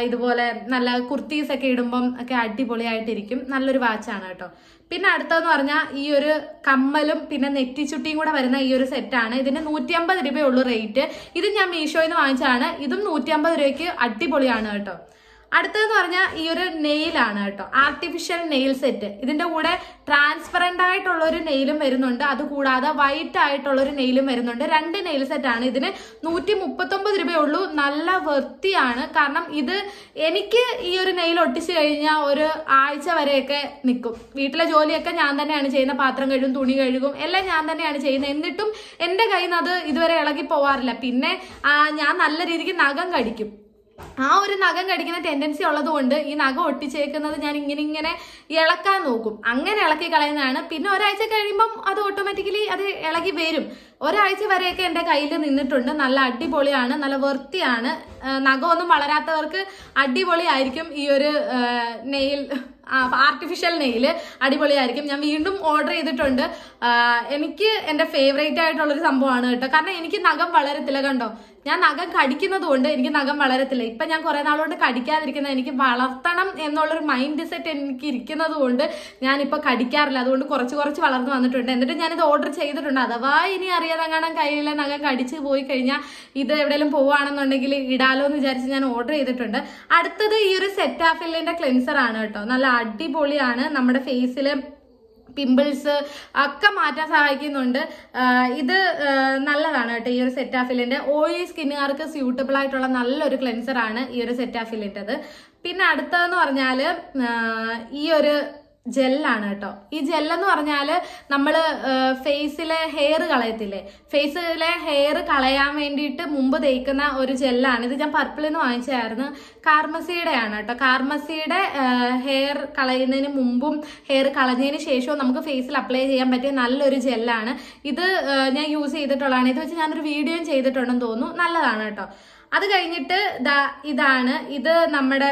ഇതുപോലെ നല്ല കുർത്തീസ് ഒക്കെ ഇടുമ്പം ഒക്കെ അടിപൊളിയായിട്ടിരിക്കും. നല്ലൊരു വാച്ചാണ് കേട്ടോ. പിന്നെ അടുത്തതെന്ന് പറഞ്ഞാൽ ഈ ഒരു കമ്മലും പിന്നെ നെറ്റിച്ചുട്ടിയും കൂടെ വരുന്ന ഈ ഒരു സെറ്റാണ്. ഇതിന് 150 രൂപയേ ഉള്ളൂ റേറ്റ്. ഇത് ഞാൻ മീഷോയിൽ നിന്ന് വാങ്ങിച്ചാണ്. ഇതും 150 രൂപയ്ക്ക് അടിപൊളിയാണ് കേട്ടോ. അടുത്തതെന്ന് പറഞ്ഞാൽ ഈ ഒരു നെയിലാണ് കേട്ടോ. Artificial nail set. ഇതിന്റെ കൂടെ ട്രാൻസ്പെറന്റ് ആയിട്ടുള്ള ഒരു നെയിലും വരുന്നുണ്ട്, അതുകൂടാതെ വൈറ്റ് ആയിട്ടുള്ള ഒരു നെയിലും വരുന്നുണ്ട്. 2 നെയിൽ സെറ്റ് ആണ്. ഇതിന് 139 രൂപയേ ഉള്ളൂ. നല്ല വൃത്തിയാണ്. കാരണം ഇത് എനിക്ക് ഈ ഒരു നെയിൽ ഒട്ടിച്ചു കഴിഞ്ഞാൽ ഒരു ആഴ്ച വരെയൊക്കെ നിൽക്കും. വീട്ടിലെ ജോലിയൊക്കെ ഞാൻ തന്നെയാണ് ചെയ്യുന്നത്. പാത്രം കഴുകും, തുണി കഴുകും, എല്ലാം ഞാൻ തന്നെയാണ് ചെയ്യുന്നത്. എന്നിട്ടും എന്റെ കയ്യിൽ നിന്ന് അത് ഇതുവരെ ഇളകി പോവാറില്ല. പിന്നെ ഞാൻ നല്ല രീതിക്ക് നഖം കടിക്കും. ആ ഒരു നഖം കടിക്കുന്ന ടെൻഡൻസി ഉള്ളത് കൊണ്ട് ഈ നഖം ഒട്ടിച്ചേക്കുന്നത് ഞാൻ ഇങ്ങനെ ഇളക്കാൻ നോക്കും. അങ്ങനെ ഇളക്കി കളയുന്നതാണ്. പിന്നെ ഒരാഴ്ച കഴിയുമ്പം അത് ഓട്ടോമാറ്റിക്കലി അത് ഇളകി വരും. ഒരാഴ്ച വരെയൊക്കെ എന്റെ കയ്യിൽ നിന്നിട്ടുണ്ട്. നല്ല അടിപൊളിയാണ്, നല്ല വൃത്തിയാണ്. നഖമൊന്നും വളരാത്തവർക്ക് അടിപൊളിയായിരിക്കും ഈ ഒരു നെയിൽ, ആർട്ടിഫിഷ്യൽ നെയില് അടിപൊളിയായിരിക്കും. ഞാൻ വീണ്ടും ഓർഡർ ചെയ്തിട്ടുണ്ട്. എനിക്ക് എന്റെ ഫേവറേറ്റ് ആയിട്ടുള്ളൊരു സംഭവമാണ് കേട്ടോ. കാരണം എനിക്ക് നഖം വളരത്തില്ല. കണ്ടോ, ഞാൻ നഖം കടിക്കുന്നത് കൊണ്ട് എനിക്ക് നഖം വളരത്തില്ല. ഇപ്പൊ ഞാൻ കുറെ നാളുകൊണ്ട് കടിക്കാതിരിക്കുന്നത് എനിക്ക് വളർത്തണം എന്നുള്ളൊരു മൈൻഡ് സെറ്റ് എനിക്ക് ഇരിക്കുന്നത് കൊണ്ട് ഞാനിപ്പോ കടിക്കാറില്ല. അതുകൊണ്ട് കുറച്ച് വളർന്നു വന്നിട്ടുണ്ട്. എന്നിട്ട് ഞാനിത് ഓർഡർ ചെയ്തിട്ടുണ്ട്. അഥവാ ഇനി അറിയാതെ കാണാൻ കയ്യിലെ നഖം കടിച്ചു പോയി കഴിഞ്ഞാൽ ഇത് എവിടെയെങ്കിലും പോവുകയാണെന്നുണ്ടെങ്കിൽ ഇടാലോ എന്ന് വിചാരിച്ച് ഞാൻ ഓർഡർ ചെയ്തിട്ടുണ്ട്. അടുത്തത് ഈ ഒരു സെറ്റാഫിലിന്റെ ക്ലെൻസർ ആണ് കേട്ടോ. നല്ല അടിപൊളിയാണ്. നമ്മുടെ ഫേസിൽ പിമ്പിൾസ് ഒക്കെ മാറ്റാൻ സഹായിക്കുന്നുണ്ട്. ഇത് നല്ലതാണ് കേട്ടോ. ഈ ഒരു സെറ്റാഫിലിന്റെ ഓയിലി സ്കിന്നുകാർക്ക് സ്യൂട്ടബിൾ ആയിട്ടുള്ള നല്ലൊരു ക്ലെൻസർ ആണ് ഈ ഒരു സെറ്റാഫിലിൻ്റെത്. പിന്നെ അടുത്തതെന്ന് പറഞ്ഞാല് ഈ ഒരു ജെല്ലാണ് കേട്ടോ. ഈ ജെല്ലെന്ന് പറഞ്ഞാല് നമ്മള് ഫേസിലെ ഹെയർ കളയത്തില്ലേ, ഫേസിലെ ഹെയർ കളയാൻ വേണ്ടിയിട്ട് മുമ്പ് തേക്കുന്ന ഒരു ജെല്ലാണ്. ഇത് ഞാൻ പർപ്പിളിൽ നിന്ന് വാങ്ങിച്ചായിരുന്നു. കാർമസിയുടെ ആണ് കേട്ടോ. കാർമസിയുടെ ഹെയർ കളയുന്നതിന് മുമ്പും ഹെയർ കളഞ്ഞതിന് ശേഷവും നമുക്ക് ഫേസിൽ അപ്ലൈ ചെയ്യാൻ പറ്റിയ നല്ലൊരു ജെല്ലാണ് ഇത്. ഞാൻ യൂസ് ചെയ്തിട്ടുള്ളതാണ്. ഇത് വെച്ച് ഞാനൊരു വീഡിയോയും ചെയ്തിട്ടുണ്ടെന്ന് തോന്നുന്നു. നല്ലതാണ് കേട്ടോ. അത് കഴിഞ്ഞിട്ട് ഇതാണ്. ഇത് നമ്മുടെ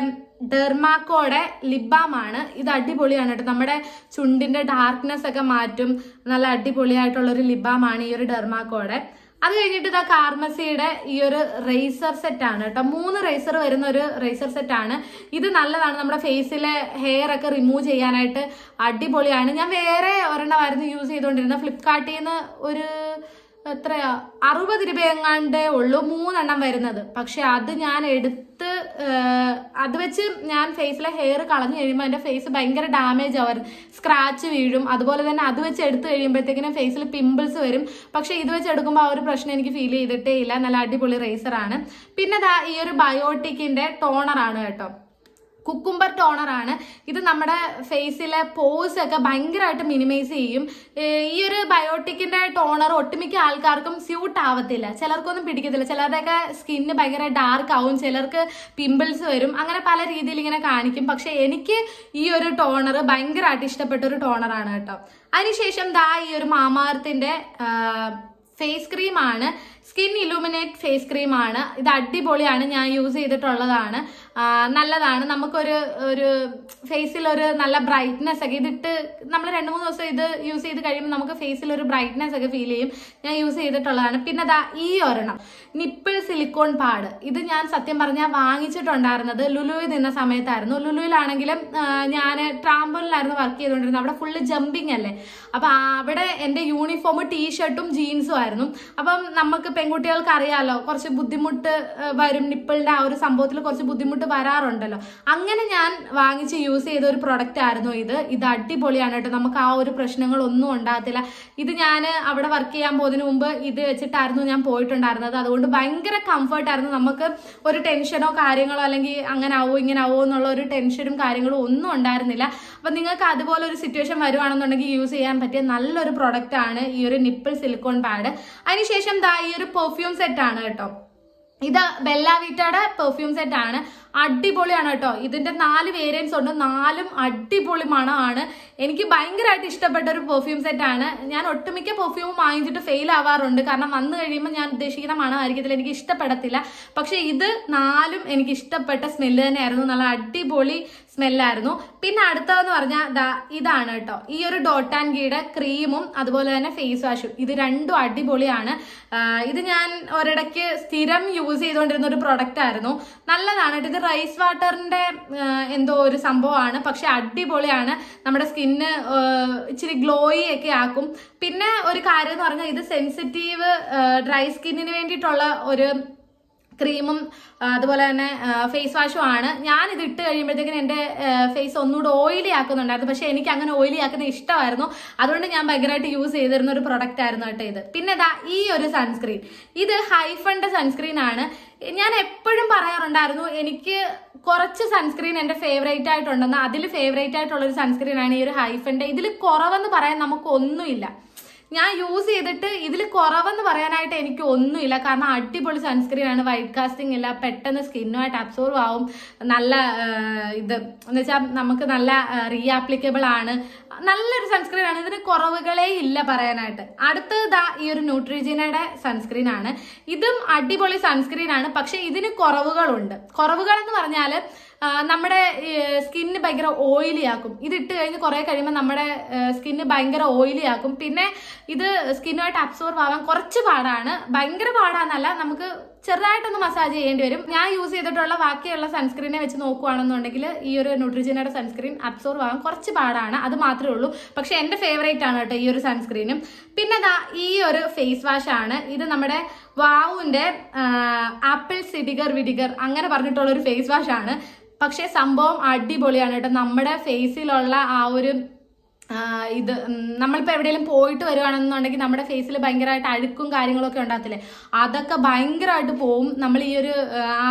ഡെർമാക്കോയുടെ ലിബാമാണ്. ഇത് അടിപൊളിയാണ് കേട്ടോ. നമ്മുടെ ചുണ്ടിന്റെ ഡാർക്ക്നെസ് ഒക്കെ മാറ്റും. നല്ല അടിപൊളിയായിട്ടുള്ള ഒരു ലിബാമാണ് ഈ ഒരു ഡെർമാക്കോയുടെ. അത് കഴിഞ്ഞിട്ട് ഇതാ കാർമസിയുടെ ഈ ഒരു റേസർ സെറ്റ് ആണ് കേട്ടോ. 3 റേസർ വരുന്ന ഒരു റേസർ സെറ്റ് ആണ്. ഇത് നല്ലതാണ്. നമ്മുടെ ഫേസിലെ ഹെയർ ഒക്കെ റിമൂവ് ചെയ്യാനായിട്ട് അടിപൊളിയാണ്. ഞാൻ വേറെ ഒരെണ്ണമായിരുന്നു യൂസ് ചെയ്തുകൊണ്ടിരുന്നത്. ഫ്ലിപ്കാർട്ടിൽ നിന്ന് ഒരു എത്രയാ 60 രൂപ എങ്ങാണ്ടേ ഉള്ളൂ 3 എണ്ണം വരുന്നത്. പക്ഷെ അത് ഞാൻ എടുത്ത് അത് വെച്ച് ഞാൻ ഫേസിലെ ഹെയർ കളഞ്ഞു കഴിയുമ്പോൾ എന്റെ ഫേസ് ഭയങ്കര ഡാമേജ് ആവും, സ്ക്രാച്ച് വീഴും. അതുപോലെ തന്നെ അത് വെച്ച് എടുത്ത് കഴിയുമ്പോഴത്തേക്കിനും ഫേസിൽ പിമ്പിൾസ് വരും. പക്ഷെ ഇത് വെച്ച് എടുക്കുമ്പോൾ ആ ഒരു പ്രശ്നം എനിക്ക് ഫീൽ ചെയ്തിട്ടേ ഇല്ല. നല്ല അടിപൊളി റേസർ ആണ്. പിന്നെ ഈ ഒരു ബയോട്ടിക്കിന്റെ ടോണർ ആണ് കേട്ടോ. കുക്കുംബർ ടോണർ ആണ്. ഇത് നമ്മുടെ ഫേസിലെ പോസ് ഒക്കെ ഭയങ്കരമായിട്ട് മിനിമൈസ് ചെയ്യും. ഈ ഒരു ബയോട്ടിക്കിന്റെ ടോണർ ഒട്ടുമിക്ക ആൾക്കാർക്കും സ്യൂട്ട് ആവത്തില്ല, ചിലർക്കൊന്നും പിടിക്കത്തില്ല, ചിലരുടെയൊക്കെ സ്കിന്ന് ഭയങ്കര ഡാർക്ക് ആവും, ചിലർക്ക് പിമ്പിൾസ് വരും, അങ്ങനെ പല രീതിയിൽ ഇങ്ങനെ കാണിക്കും. പക്ഷെ എനിക്ക് ഈ ഒരു ടോണർ ഭയങ്കരമായിട്ട് ഇഷ്ടപ്പെട്ട ഒരു ടോണറാണ് കേട്ടോ. അതിനുശേഷം ദാ ഈ ഒരു മാമാർത്തിന്റെ ഫേസ് ക്രീം ആണ്, സ്കിൻ ഇലൂമിനേറ്റ് ഫേസ് ക്രീം ആണ്. ഇത് അടിപൊളിയാണ്, ഞാൻ യൂസ് ചെയ്തിട്ടുള്ളതാണ്, നല്ലതാണ്. നമുക്കൊരു ഒരു ഫേസിൽ ഒരു നല്ല ബ്രൈറ്റ്നെസ് ഒക്കെ ഇതിട്ട് നമ്മൾ 2-3 ദിവസം ഇത് യൂസ് ചെയ്ത് കഴിയുമ്പോൾ നമുക്ക് ഫേസിൽ ഒരു ബ്രൈറ്റ്നെസ് ഒക്കെ ഫീൽ ചെയ്യും. ഞാൻ യൂസ് ചെയ്തിട്ടുള്ളതാണ്. പിന്നെ ദാ ഈ ഒരെണ്ണം നിപ്പിൾ സിലിക്കോൺ പാഡ്, ഇത് ഞാൻ സത്യം പറഞ്ഞാൽ വാങ്ങിച്ചിട്ടുണ്ടായിരുന്നത് ലുലുവിൽ നിന്ന സമയത്തായിരുന്നു. ലുലുവിലാണെങ്കിലും ഞാൻ ട്രാംപോളിലായിരുന്നു വർക്ക് ചെയ്തുകൊണ്ടിരുന്നത്. അവിടെ ഫുള്ള് ജമ്പിങ് അല്ലേ, അപ്പൊ അവിടെ എന്റെ യൂണിഫോം ടീഷർട്ടും ജീൻസും ആയിരുന്നു. അപ്പം നമുക്ക് പെൺകുട്ടികൾക്ക് അറിയാലോ കുറച്ച് ബുദ്ധിമുട്ട് വരും, നിപ്പിളിന്റെ ആ ഒരു സംഭവത്തിൽ കുറച്ച് ബുദ്ധിമുട്ട് വരാറുണ്ടല്ലോ. അങ്ങനെ ഞാൻ വാങ്ങിച്ച് യൂസ് ചെയ്ത ഒരു പ്രൊഡക്റ്റ് ആയിരുന്നു ഇത് അടിപൊളിയാണ് കേട്ടോ. നമുക്ക് ആ ഒരു പ്രശ്നങ്ങളൊന്നും ഉണ്ടാകത്തില്ല. ഇത് ഞാൻ അവിടെ വർക്ക് ചെയ്യാൻ പോകുന്നതിന് മുമ്പ് ഇത് വെച്ചിട്ടായിരുന്നു ഞാൻ പോയിട്ടുണ്ടായിരുന്നത്. അതുകൊണ്ട് ഭയങ്കര കംഫർട്ടായിരുന്നു. നമുക്ക് ഒരു ടെൻഷനോ കാര്യങ്ങളോ അല്ലെങ്കിൽ അങ്ങനെ ആവോ ഇങ്ങനെ ആവോ എന്നുള്ള ഒരു ടെൻഷനും കാര്യങ്ങളും ഒന്നും ഉണ്ടായിരുന്നില്ല. അപ്പൊ നിങ്ങൾക്ക് അതുപോലെ ഒരു സിറ്റുവേഷൻ വരുവാണെന്നുണ്ടെങ്കിൽ യൂസ് ചെയ്യാൻ പറ്റിയ നല്ലൊരു പ്രൊഡക്റ്റ് ആണ് ഈ ഒരു നിപ്പിൾ സിലിക്കോൺ പാഡ്. അതിനുശേഷം ദാ ഈ ഒരു പെർഫ്യൂം സെറ്റ് ആണ് കേട്ടോ. ഇത് ബെല്ല വീറ്റയുടെ പെർഫ്യൂം സെറ്റ് ആണ്, അടിപൊളിയാണ് കേട്ടോ. ഇതിന്റെ 4 വേരിയൻസ് ഉണ്ട്, 4ഉം അടിപൊളി മണമാണ്. എനിക്ക് ഭയങ്കരമായിട്ട് ഇഷ്ടപ്പെട്ട ഒരു പെർഫ്യൂം സെറ്റ് ആണ്. ഞാൻ ഒട്ടുമിക്ക പെർഫ്യൂമും വാങ്ങിച്ചിട്ട് ഫെയിൽ ആവാറുണ്ട്, കാരണം വന്നു കഴിയുമ്പോൾ ഞാൻ ഉദ്ദേശിക്കുന്ന മണമായിരിക്കത്തില്ല, എനിക്ക് ഇഷ്ടപ്പെടത്തില്ല. പക്ഷെ ഇത് 4ഉം എനിക്ക് ഇഷ്ടപ്പെട്ട സ്മെല്ല് തന്നെയായിരുന്നു, നല്ല അടിപൊളി സ്മെല്ലായിരുന്നു. പിന്നെ അടുത്തതെന്ന് പറഞ്ഞാൽ ഇതാണ് കേട്ടോ, ഈ ഒരു ഡോട്ട് ആൻഡ് ഗീയുടെ ക്രീമും അതുപോലെ തന്നെ ഫേസ് വാഷും. ഇത് രണ്ടും അടിപൊളിയാണ്. ഇത് ഞാൻ ഒരിടയ്ക്ക് സ്ഥിരം യൂസ് ചെയ്തുകൊണ്ടിരുന്ന ഒരു പ്രൊഡക്റ്റ് ആയിരുന്നു, നല്ലതാണ് കേട്ടോ. ഇത് റൈസ് വാട്ടറിന്റെ എന്തോ ഒരു സംഭവമാണ്, പക്ഷെ അടിപൊളിയാണ്, നമ്മുടെ സ്കിന്ന് ഇച്ചിരി ഗ്ലോയി ഒക്കെ ആക്കും. പിന്നെ ഒരു കാര്യം എന്ന് പറഞ്ഞാൽ ഇത് സെൻസിറ്റീവ് ഡ്രൈ സ്കിന്നിന് വേണ്ടിയിട്ടുള്ള ഒരു ക്രീമും അതുപോലെ തന്നെ ഫേസ് വാഷും ആണ്. ഞാൻ ഇത് ഇട്ട് കഴിയുമ്പോഴത്തേക്കും എൻ്റെ ഫേസ് ഒന്നുകൂടെ ഓയിലി ആക്കുന്നുണ്ടായിരുന്നു, പക്ഷെ എനിക്ക് അങ്ങനെ ഓയിലി ആക്കുന്ന ഇഷ്ടമായിരുന്നു. അതുകൊണ്ട് ഞാൻ ഭയങ്കരമായിട്ട് യൂസ് ചെയ്തിരുന്ന ഒരു പ്രൊഡക്റ്റ് ആയിരുന്നു കേട്ടോ ഇത്. പിന്നെ ഈ ഒരു സൺസ്ക്രീൻ, ഇത് ഹൈഫന്റെ സൺസ്ക്രീൻ ആണ്. ഞാൻ എപ്പോഴും പറയാറുണ്ടായിരുന്നു എനിക്ക് കുറച്ച് സൺസ്ക്രീൻ എന്റെ ഫേവറേറ്റ് ആയിട്ടുണ്ടെന്ന്. അതിൽ ഫേവറേറ്റ് ആയിട്ടുള്ള ഒരു സൺസ്ക്രീൻ ആണ് ഈ ഒരു ഹൈഫന്റെ. ഇതിൽ കുറവെന്ന് പറയാൻ നമുക്ക് ഒന്നുമില്ല. ഞാൻ യൂസ് ചെയ്തിട്ട് ഇതിൽ കുറവെന്ന് പറയാനായിട്ട് എനിക്ക് ഒന്നുമില്ല, കാരണം അടിപൊളി സൺസ്ക്രീൻ ആണ്, വൈറ്റ് കാസ്റ്റിംഗ് ഇല്ല, പെട്ടെന്ന് സ്കിന്നുമായിട്ട് അബ്സോർവ് ആവും, നല്ല ഇത് എന്ന് വെച്ചാൽ നമുക്ക് നല്ല റീആപ്ലിക്കബിൾ ആണ്, നല്ലൊരു സൺസ്ക്രീൻ ആണ്. ഇതിന് കുറവുകളേ ഇല്ല പറയാനായിട്ട്. അടുത്തത് ഈ ഒരു ന്യൂട്രിജീനയുടെ സൺസ്ക്രീൻ ആണ്. ഇതും അടിപൊളി സൺസ്ക്രീൻ ആണ്, പക്ഷെ ഇതിന് കുറവുകളുണ്ട്. കുറവുകൾ എന്ന് പറഞ്ഞാൽ നമ്മുടെ സ്കിന്ന് ഭയങ്കര ഓയിലി ആക്കും. ഇത് ഇട്ട് കഴിഞ്ഞ് കുറെ കഴിയുമ്പോൾ നമ്മുടെ സ്കിന്ന് ഭയങ്കര ഓയിലി ആക്കും. പിന്നെ ഇത് സ്കിന്നുമായിട്ട് അബ്സോർവ് ആവാൻ കുറച്ച് പാടാണ്, ഭയങ്കര പാടാന്നല്ല, നമുക്ക് ചെറുതായിട്ടൊന്ന് മസാജ് ചെയ്യേണ്ടി വരും. ഞാൻ യൂസ് ചെയ്തിട്ടുള്ള ബാക്കിയുള്ള സൺസ്ക്രീനെ വെച്ച് നോക്കുകയാണെന്നുണ്ടെങ്കിൽ ഈ ഒരു ന്യൂട്രിജീനയുടെ സൺസ്ക്രീൻ അബ്സോർവ് ആവാൻ കുറച്ച് പാടാണ്, അത് മാത്രമേ ഉള്ളൂ. പക്ഷെ എന്റെ ഫേവറേറ്റ് ആണ് കേട്ടോ ഈ ഒരു സൺസ്ക്രീനും. പിന്നെ ഈ ഒരു ഫേസ് വാഷ് ആണ്. ഇത് നമ്മുടെ വാവുവിന്റെ ആപ്പിൾ സിഡിഗർ വിഡിഗർ അങ്ങനെ പറഞ്ഞിട്ടുള്ള ഒരു ഫേസ് വാഷ് ആണ്. പക്ഷെ സംഭവം അടിപൊളിയാണ് കേട്ടോ. നമ്മുടെ ഫേസിലുള്ള ആ ഒരു ഇത് നമ്മളിപ്പോ എവിടെയെങ്കിലും പോയിട്ട് വരുവാണെന്നുണ്ടെങ്കിൽ നമ്മുടെ ഫേസിൽ ഭയങ്കരമായിട്ട് അഴുക്കും കാര്യങ്ങളൊക്കെ ഉണ്ടാകത്തില്ലേ, അതൊക്കെ ഭയങ്കരമായിട്ട് പോവും. നമ്മൾ ഈ ഒരു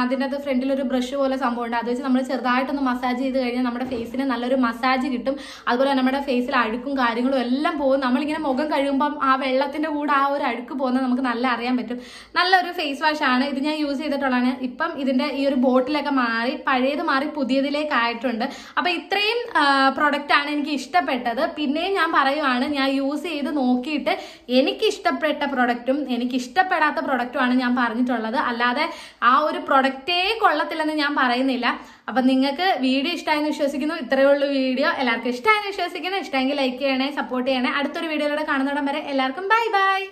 അതിനകത്ത് ഫ്രണ്ടിൽ ഒരു ബ്രഷ് പോലെ സംഭവം ഉണ്ട്, അത് വെച്ച് നമ്മൾ ചെറുതായിട്ടൊന്ന് മസാജ് ചെയ്ത് കഴിഞ്ഞാൽ നമ്മുടെ ഫേസിന് നല്ലൊരു മസാജ് കിട്ടും. അതുപോലെ നമ്മുടെ ഫേസിൽ അഴുക്കും കാര്യങ്ങളും എല്ലാം പോകും. നമ്മളിങ്ങനെ മുഖം കഴിയുമ്പം ആ വെള്ളത്തിന്റെ കൂടെ ആ ഒരു അഴുക്ക് പോകുന്നത് നമുക്ക് നല്ല അറിയാൻ പറ്റും. നല്ലൊരു ഫേസ് വാഷ് ആണ്. ഇത് ഞാൻ യൂസ് ചെയ്തിട്ടുള്ളതാണ്. ഇപ്പം ഇതിന്റെ ഈ ഒരു ബോട്ടിലൊക്കെ മാറി, പഴയത് മാറി പുതിയതിലേക്ക് ആയിട്ടുണ്ട്. അപ്പൊ ഇത്രയും പ്രൊഡക്റ്റ് ആണ് എനിക്ക് ഇഷ്ടപ്പെട്ടത്. പിന്നെയും ഞാൻ പറയുവാണ്, ഞാൻ യൂസ് ചെയ്ത് നോക്കിയിട്ട് എനിക്ക് ഇഷ്ടപ്പെട്ട പ്രൊഡക്റ്റും എനിക്ക് ഇഷ്ടപ്പെടാത്ത പ്രൊഡക്റ്റുമാണ് ഞാൻ പറഞ്ഞിട്ടുള്ളത്. അല്ലാതെ ആ ഒരു പ്രൊഡക്റ്റേ കൊള്ളത്തില്ലെന്ന് ഞാൻ പറയുന്നില്ല. അപ്പൊ നിങ്ങൾക്ക് വീഡിയോ ഇഷ്ടമായെന്ന് വിശ്വസിക്കുന്നു. ഇത്രയേ ഉള്ളൂ വീഡിയോ. എല്ലാവർക്കും ഇഷ്ടമായെന്ന് വിശ്വസിക്കുന്നു. ഇഷ്ടമെങ്കിൽ ലൈക്ക് ചെയ്യണേ, സപ്പോർട്ട് ചെയ്യണേ. അടുത്തൊരു വീഡിയോയിലൂടെ കാണുന്നിടം വരെ എല്ലാവർക്കും ബൈ ബൈ.